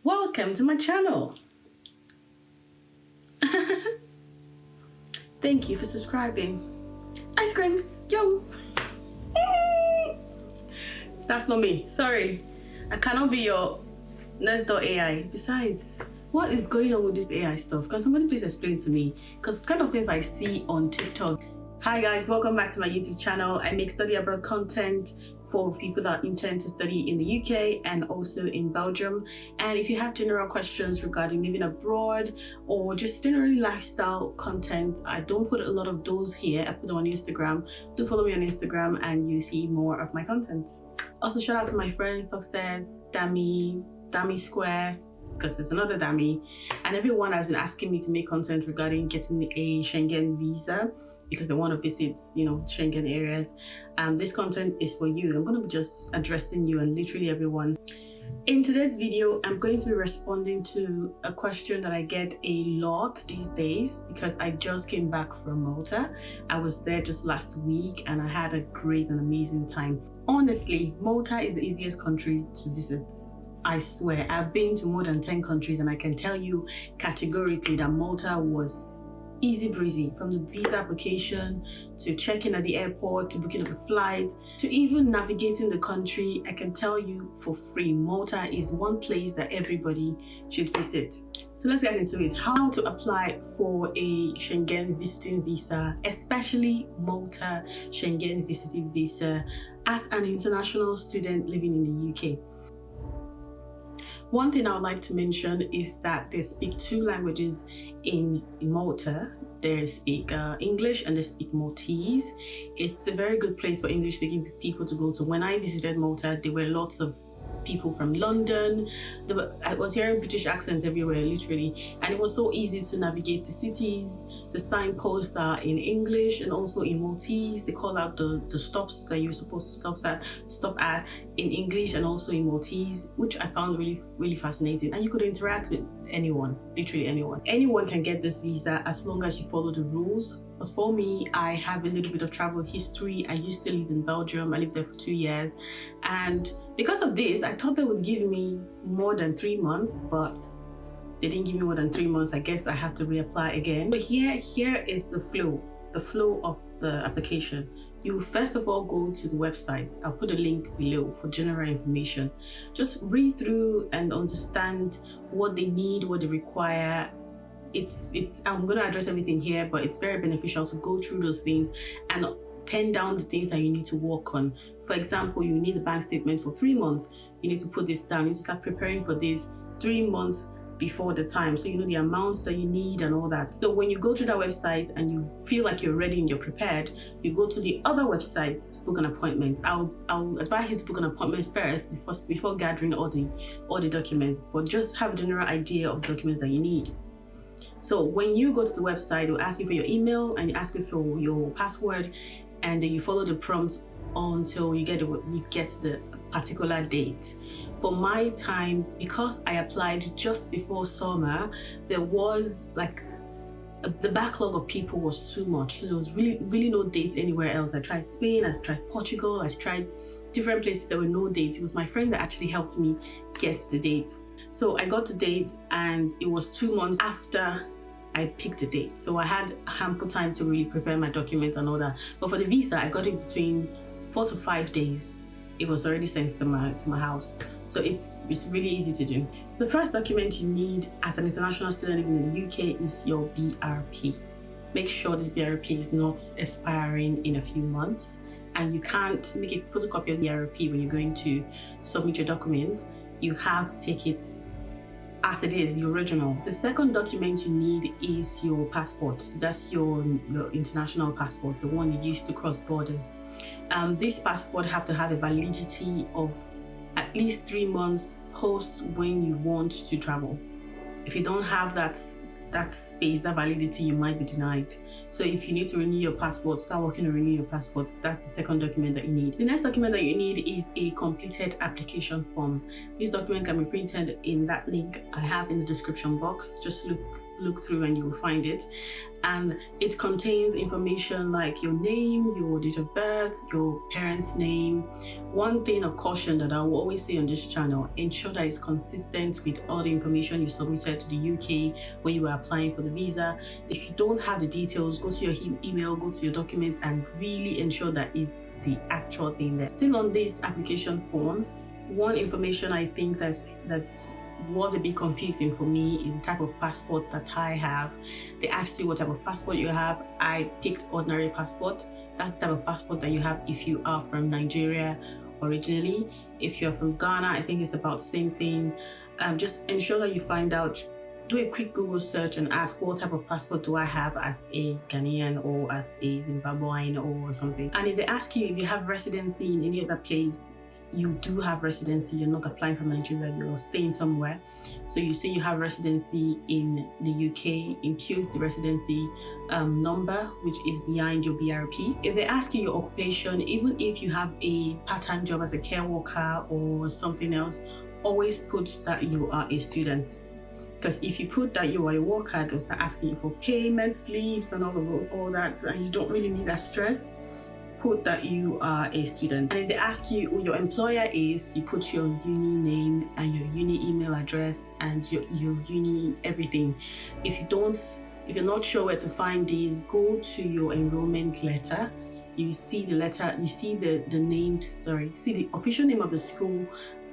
Welcome to my channel. Thank you for subscribing. Ice cream, yo. That's not me, sorry. I cannot be your next door AI. Besides, what is going on with this AI stuff? Can somebody please explain to me? Because kind of things I see on TikTok. Hi guys, welcome back to my YouTube channel. I make study abroad content for people that intend to study in the UK and also in Belgium. And if you have general questions regarding living abroad or just generally lifestyle content, I don't put a lot of those here. I put them on Instagram. Do follow me on Instagram and you see more of my content. Also shout out to my friends, Success, Dami Square, because there's another Dami, and everyone has been asking me to make content regarding getting a Schengen visa because they want to visit, Schengen areas. This content is for you. I'm going to be just addressing you and literally everyone. In today's video, I'm going to be responding to a question that I get a lot these days because I just came back from Malta. I was there just last week and I had a great and amazing time. Honestly, Malta is the easiest country to visit. I swear, I've been to more than 10 countries and I can tell you categorically that Malta was easy breezy, from the visa application to checking at the airport to booking of a flight to even navigating the country. I can tell you for free, Malta is one place that everybody should visit. So let's get into it. How to apply for a Schengen visiting visa, especially Malta Schengen visiting visa as an international student living in the UK. One thing I would like to mention is that they speak two languages in Malta. They speak English and they speak Maltese. It's a very good place for English-speaking people to go to. When I visited Malta, there were lots of people from London. I was hearing British accents everywhere, literally, and it was so easy to navigate the cities. The signposts are in English and also in Maltese. They call out the stops that you're supposed to stop at in English and also in Maltese, which I found really fascinating. And you could interact with anyone, literally anyone. Anyone can get this visa as long as you follow the rules. But for me, I have a little bit of travel history. I used to live in Belgium. I lived there for 2 years. And because of this, I thought they would give me more than 3 months, but they didn't give me more than 3 months. I guess I have to reapply again. But here is the flow of the application. You first of all go to the website. I'll put a link below for general information. Just read through and understand what they need, what they require. I'm going to address everything here, but it's very beneficial to go through those things and pen down the things that you need to work on. For example, you need a bank statement for 3 months. You need to put this down. You need to start preparing for this 3 months before the time, so you know the amounts that you need and all that. So when you go to that website and you feel like you're ready and you're prepared, you go to the other websites to book an appointment. I'll advise you to book an appointment first before gathering all the documents, but just have a general idea of the documents that you need. So when you go to the website, it will ask you for your email and ask you for your password, and then you follow the prompt until you get the particular date. For my time, because I applied just before summer, there was the backlog of people was too much. So there was really no dates anywhere else. I tried Spain, I tried Portugal, I tried different places. There were no dates. It was my friend that actually helped me get the date. So I got the date and it was 2 months after I picked the date. So I had ample time to really prepare my documents and all that. But for the visa, I got it between 4 to 5 days. It was already sent to my house. So it's really easy to do. The first document you need as an international student living in the UK is your BRP. Make sure this BRP is not expiring in a few months, and you can't make a photocopy of the BRP when you're going to submit your documents. You have to take it as it is, the original. The second document you need is your passport. That's your international passport, the one you use to cross borders. This passport have to have a validity of at least 3 months post when you want to travel. If you don't have that space, that validity, you might be denied. So if you need to renew your passport, start working on renewing your passport. That's the second document that you need. The next document that you need is a completed application form. This document can be printed in that link I have in the description box. Just look look through and you will find it. And it contains information like your name, your date of birth, your parents' name. One thing of caution that I will always say on this channel, ensure that it's consistent with all the information you submitted to the UK when you were applying for the visa. If you don't have the details, go to your email, go to your documents, and really ensure that it's the actual thing there. Still on this application form, one information I think that's was a bit confusing for me is the type of passport that I have. They asked you what type of passport you have. I picked ordinary passport. That's the type of passport that you have if you are from Nigeria originally. If you're from Ghana, I think it's about the same thing. Just ensure that you find out, do a quick Google search and ask what type of passport do I have as a Ghanaian or as a Zimbabwean or something. And if they ask you if you have residency in any other place, you do have residency, you're not applying from Nigeria, you're staying somewhere. So you say you have residency in the UK, impute the residency number, which is behind your BRP. If they ask you your occupation, even if you have a part-time job as a care worker or something else, always put that you are a student. Because if you put that you are a worker, they'll start asking you for payment slips and all that, and you don't really need that stress. Put that you are a student. And if they ask you who your employer is, you put your uni name and your uni email address and your uni everything. If you're not sure where to find these, go to your enrollment letter. You see the letter, you see the official name of the school.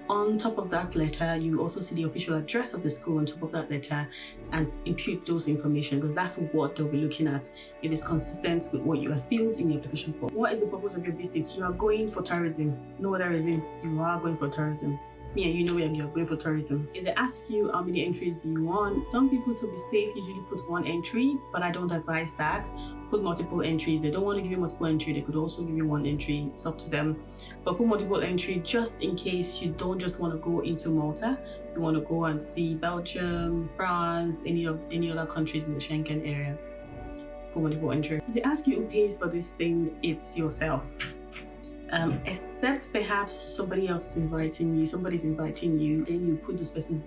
On top of that letter, you also see the official address of the school on top of that letter, and impute those information, because that's what they'll be looking at if it's consistent with what you have filled in your application form. What is the purpose of your visit? You are going for tourism. No other reason. You are going for tourism. Me and you know you're going for tourism. If they ask you how many entries do you want, some people, to be safe, usually put one entry, but I don't advise that. Put multiple entry. If they don't want to give you multiple entry, they could also give you one entry. It's up to them. But put multiple entry just in case you don't just want to go into Malta. You want to go and see Belgium, France, any other countries in the Schengen area. Put multiple entry. If they ask you who pays for this thing, it's yourself. Except perhaps somebody's inviting you, then you put this person's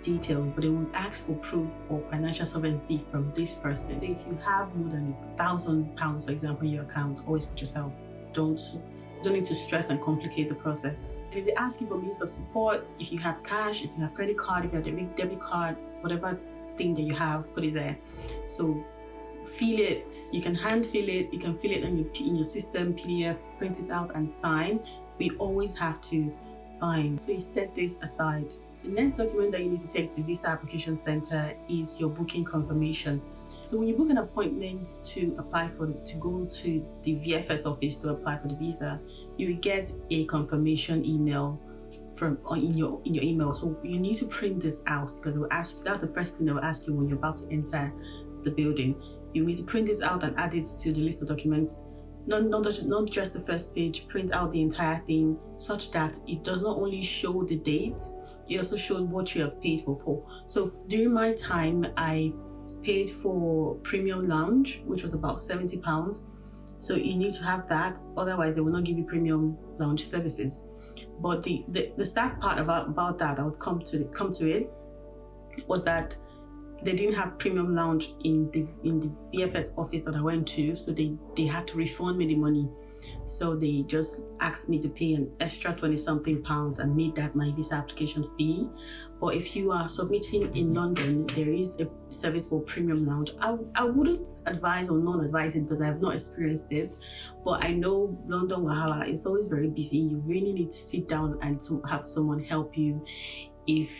details, but they will ask for proof of financial solvency from this person. So if you have more than £1,000, for example, in your account, always put yourself. Don't need to stress and complicate the process. And if they ask you for means of support, if you have cash, if you have credit card, if you have debit card, whatever thing that you have, put it there. So fill it. You can hand fill it. You can fill it in your system, PDF, print it out and sign. We always have to sign. So you set this aside. The next document that you need to take to the Visa Application Center is your booking confirmation. So when you book an appointment to go to the VFS office to apply for the visa, you will get a confirmation email in your email. So you need to print this out, because that's the first thing they will ask you when you're about to enter the building. You need to print this out and add it to the list of documents. Not just the first page, print out the entire thing such that it does not only show the dates, it also shows what you have paid for. So during my time, I paid for premium lounge, which was about £70. So you need to have that, otherwise they will not give you premium lounge services. But the sad part about that, I would come to it, was that they didn't have premium lounge in the VFS office that I went to, so they had to refund me the money. So they just asked me to pay an extra 20-something pounds and made that my visa application fee. But if you are submitting in London, there is a service for premium lounge. I wouldn't advise or non-advise it because I have not experienced it, but I know London Wahala is always very busy. You really need to sit down and have someone help you if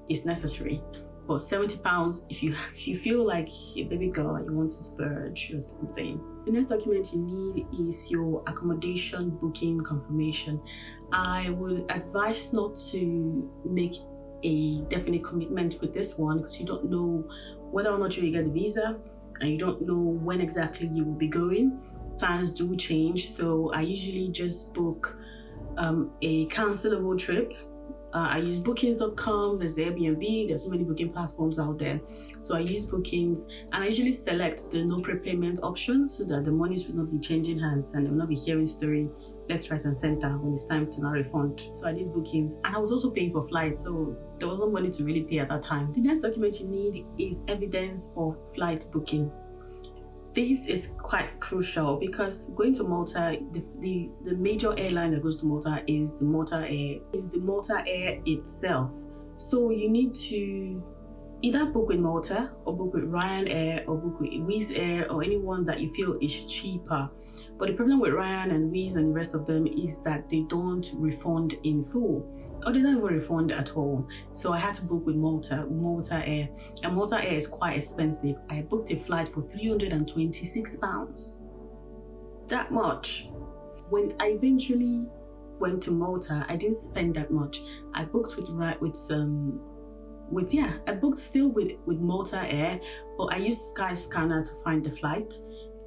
it's necessary. But £70 if you feel like a baby girl, you want to splurge or something. The next document you need is your accommodation booking confirmation. I would advise not to make a definite commitment with this one, because you don't know whether or not you will get the visa, and you don't know when exactly you will be going. Plans do change, so I usually just book a cancelable trip. I use bookings.com, there's Airbnb, there's so many booking platforms out there. So I use bookings, and I usually select the no prepayment option so that the monies will not be changing hands and they will not be hearing story left, right, and center when it's time to now refund. So I did bookings, and I was also paying for flights, so there wasn't money to really pay at that time. The next document you need is evidence of flight booking. This is quite crucial because going to Malta, the major airline that goes to Malta is the Malta Air itself. So you need to either book with Malta or book with Ryanair or book with Wizz Air or anyone that you feel is cheaper. But the problem with Ryan and Wizz and the rest of them is that they don't refund in full, or they don't even refund at all. So I had to book with Malta Air, and Malta Air is quite expensive. I booked a flight for £326. That much. When I eventually went to Malta, I didn't spend that much. I booked I booked still with Malta Air, but I used Skyscanner to find the flight,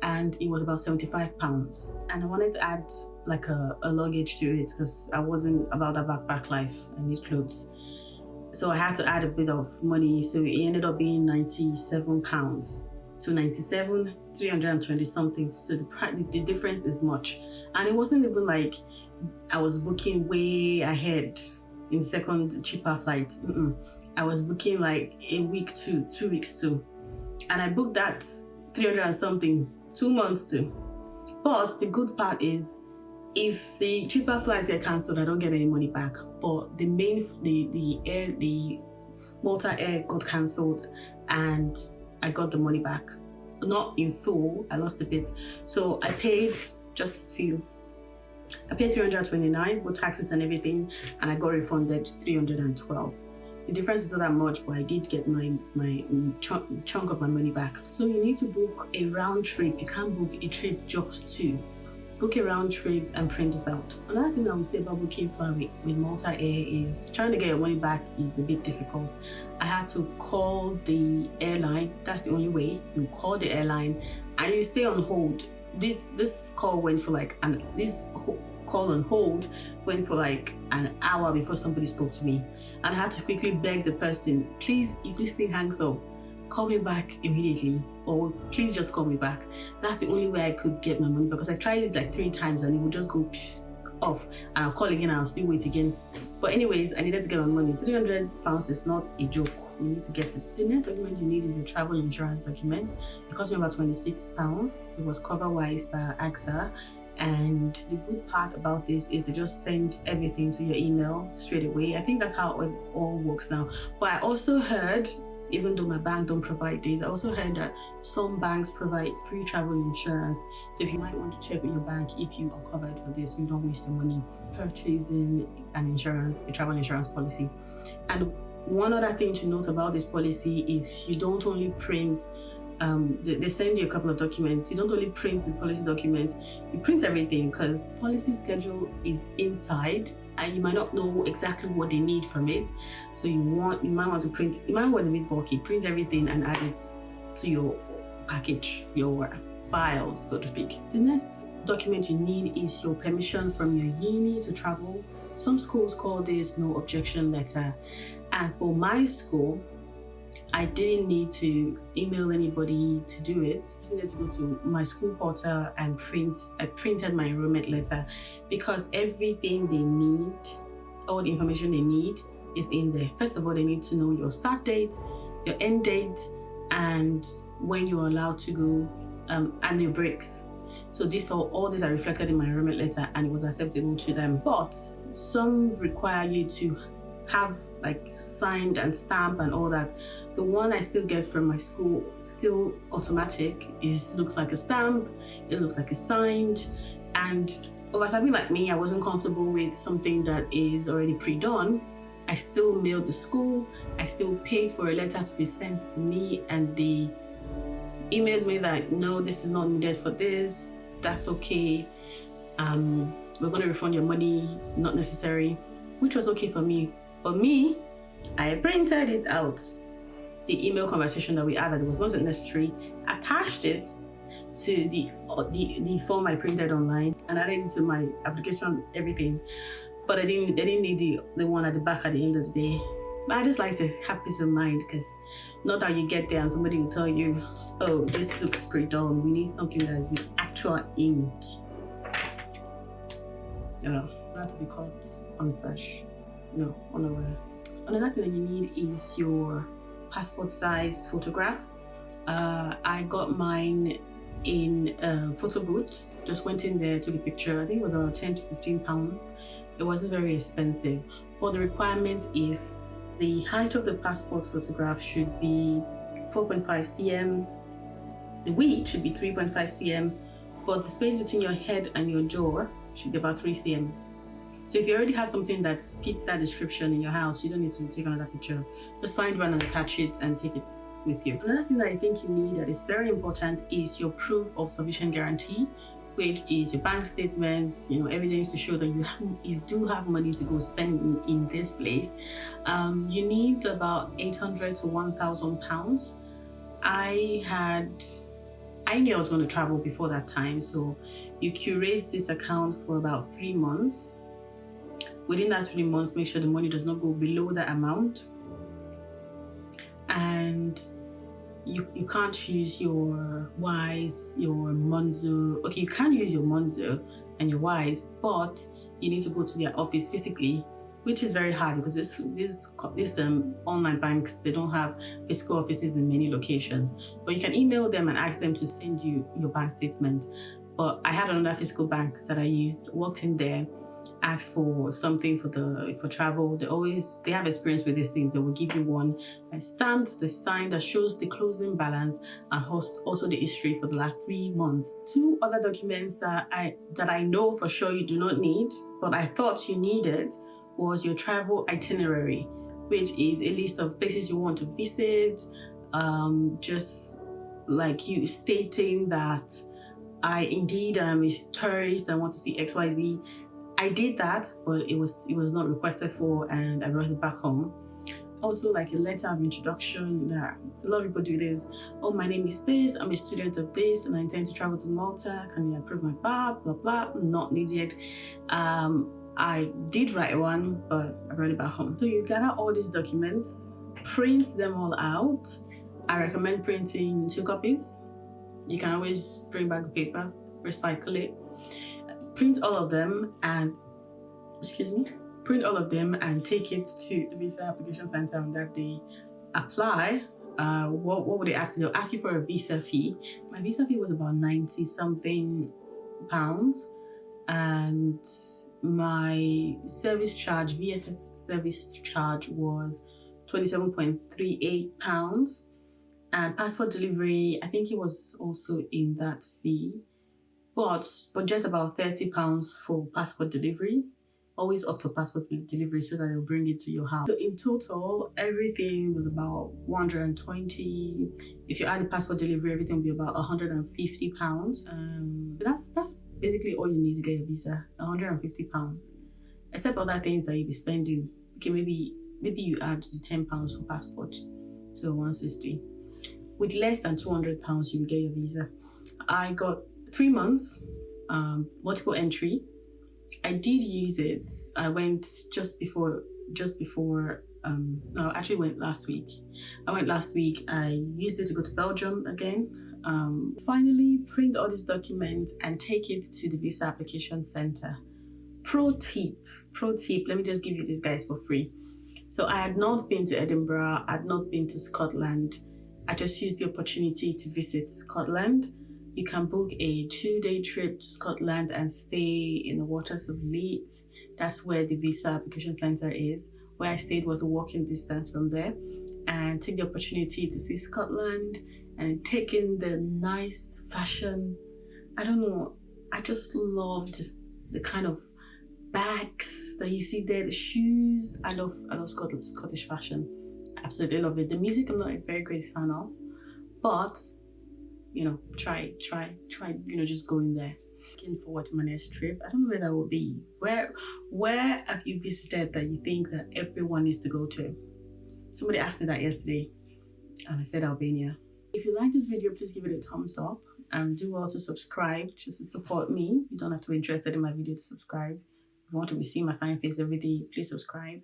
and it was about £75. And I wanted to add like a luggage to it because I wasn't about that backpack life. I need clothes. So I had to add a bit of money. So it ended up being £97. So 97, 320 something. So the difference is much. And it wasn't even like I was booking way ahead in second cheaper flight. I was booking like a week to 2 weeks too. And I booked that 300 and something 2 months too. But the good part is if the cheaper flights get cancelled, I don't get any money back. But the Malta Air got cancelled and I got the money back. Not in full, I lost a bit. So I paid just a few. I paid 329 with taxes and everything, and I got refunded 312. The difference is not that much, but I did get my chunk of my money back. So you need to book a round trip. You can't book a trip just to. Book a round trip and print this out. Another thing I would say about booking flight with Malta Air is trying to get your money back is a bit difficult. I had to call the airline. That's the only way. You call the airline and you stay on hold. This call went for like call on hold went for like an hour before somebody spoke to me, and I had to quickly beg the person, please, if this thing hangs up, call me back immediately, or please just call me back. That's the only way I could get my money, because I tried it like 3 times and it would just go off, and I'll call again and I'll still wait again. But anyways, I needed to get my money. £300 is not a joke. We need to get it. The next document you need is your travel insurance document. It cost me about £26. It was cover-wise by AXA. And the good part about this is they just send everything to your email straight away. I think that's how it all works now. But I also heard, even though my bank don't provide this, I also heard that some banks provide free travel insurance. So if you might want to check with your bank if you are covered for this, so you don't waste your money purchasing a travel insurance policy. And one other thing to note about this policy is you don't only print they send you a couple of documents. You don't only print the policy documents, you print everything, because policy schedule is inside and you might not know exactly what they need from it. So you might want to print. Mine was a bit bulky. Print everything and add it to your package, your files, so to speak. The next document you need is your permission from your uni to travel. Some schools call this no objection letter, and for my school, I didn't need to email anybody to do it. I just needed to go to my school portal and I printed my enrollment letter, because everything they need, all the information they need is in there. First of all, they need to know your start date, your end date, and when you're allowed to go, and your breaks. So all these are reflected in my enrollment letter, and it was acceptable to them. But some require you to have like signed and stamp and all that. The one I still get from my school, still automatic, looks like a stamp, it looks like it's signed. And over something like me, I wasn't comfortable with something that is already pre-done. I still mailed the school, I still paid for a letter to be sent to me, and they emailed me that no, this is not needed for this, that's okay, we're going to refund your money, not necessary, which was okay for me. But me, I printed it out. The email conversation that we had, that it was not necessary, attached it to the form I printed online, and added it to my application, everything. But they didn't need the one at the back at the end of the day. But I just like to have peace of mind, because not that you get there and somebody will tell you, oh, this looks pre-done. We need something that is with actual ink. Not to be caught unfresh. No, unaware. Another thing that you need is your passport size photograph. I got mine in a photo booth. Just went in there, took a picture. I think it was about 10 to 15 pounds. It wasn't very expensive, but the requirement is the height of the passport photograph should be 4.5 cm. The width should be 3.5 cm, but the space between your head and your jaw should be about 3 cm. So if you already have something that fits that description in your house, you don't need to take another picture. Just find one and attach it and take it with you. Another thing that I think you need that is very important is your proof of sufficient guarantee, which is your bank statements, evidence to show that you do have money to go spend in this place. You need about 800 to 1,000 pounds. I knew I was going to travel before that time, so you curate this account for about 3 months. Within that 3 months, make sure the money does not go below that amount. And you can't use your Wise, your Monzo. Okay, you can use your Monzo and your Wise, but you need to go to their office physically, which is very hard because these online banks, they don't have physical offices in many locations. But you can email them and ask them to send you your bank statement. But I had another physical bank that I used, walked in there, asked for something for travel. They have experience with these things. They will give you one stamped, the sign that shows the closing balance and also the history for the last 3 months. 2 other documents that I know for sure you do not need, but I thought you needed, was your travel itinerary, which is a list of places you want to visit, just like you stating that I indeed am a tourist, I want to see XYZ. I did that, but it was not requested for, and I brought it back home. Also, like a letter of introduction. That a lot of people do this. Oh, my name is this, I'm a student of this, and I intend to travel to Malta. Can you approve my BAP? Blah blah. Not needed. I did write one, but I brought it back home. So you gather all these documents, print them all out. I recommend printing 2 copies. You can always bring back the paper, recycle it. Print all of them and take it to the visa application center on that day. Apply. What would they ask you? They'll ask you for a visa fee. My visa fee was about 90 something pounds, and my service charge, VFS service charge, was 27.38 pounds, and passport delivery, I think it was also in that fee. But budget about 30 pounds for passport delivery. Always up to passport delivery so that they'll bring it to your house. So in total, everything was about 120. If you add the passport delivery, everything will be about 150 pounds. That's basically all you need to get a visa, 150 pounds. Except other things that you'll be spending. Okay, maybe you add the 10 pounds for passport, so 160. With less than 200 pounds, you will get your visa. I got 3 months, multiple entry. I did use it. I went just before, no, I actually went last week. I went last week. I used it to go to Belgium again. Finally, print all these documents and take it to the visa application center. Pro tip, let me just give you these guys for free. So I had not been to Edinburgh, I had not been to Scotland. I just used the opportunity to visit Scotland. You can book a 2-day trip to Scotland and stay in the waters of Leith. That's where the visa application center is. Where I stayed was a walking distance from there. And take the opportunity to see Scotland and take in the nice fashion. I don't know, I just loved the kind of bags that you see there, the shoes. I love Scottish fashion. Absolutely love it. The music I'm not a very great fan of, but try, just going there. Looking forward to my next trip. I don't know where that will be. Where have you visited that you think that everyone needs to go to? Somebody asked me that yesterday, and I said Albania. If you like this video, please give it a thumbs up, and do well to subscribe just to support me. You don't have to be interested in my video to subscribe. If you want to be seeing my fine face every day, please subscribe.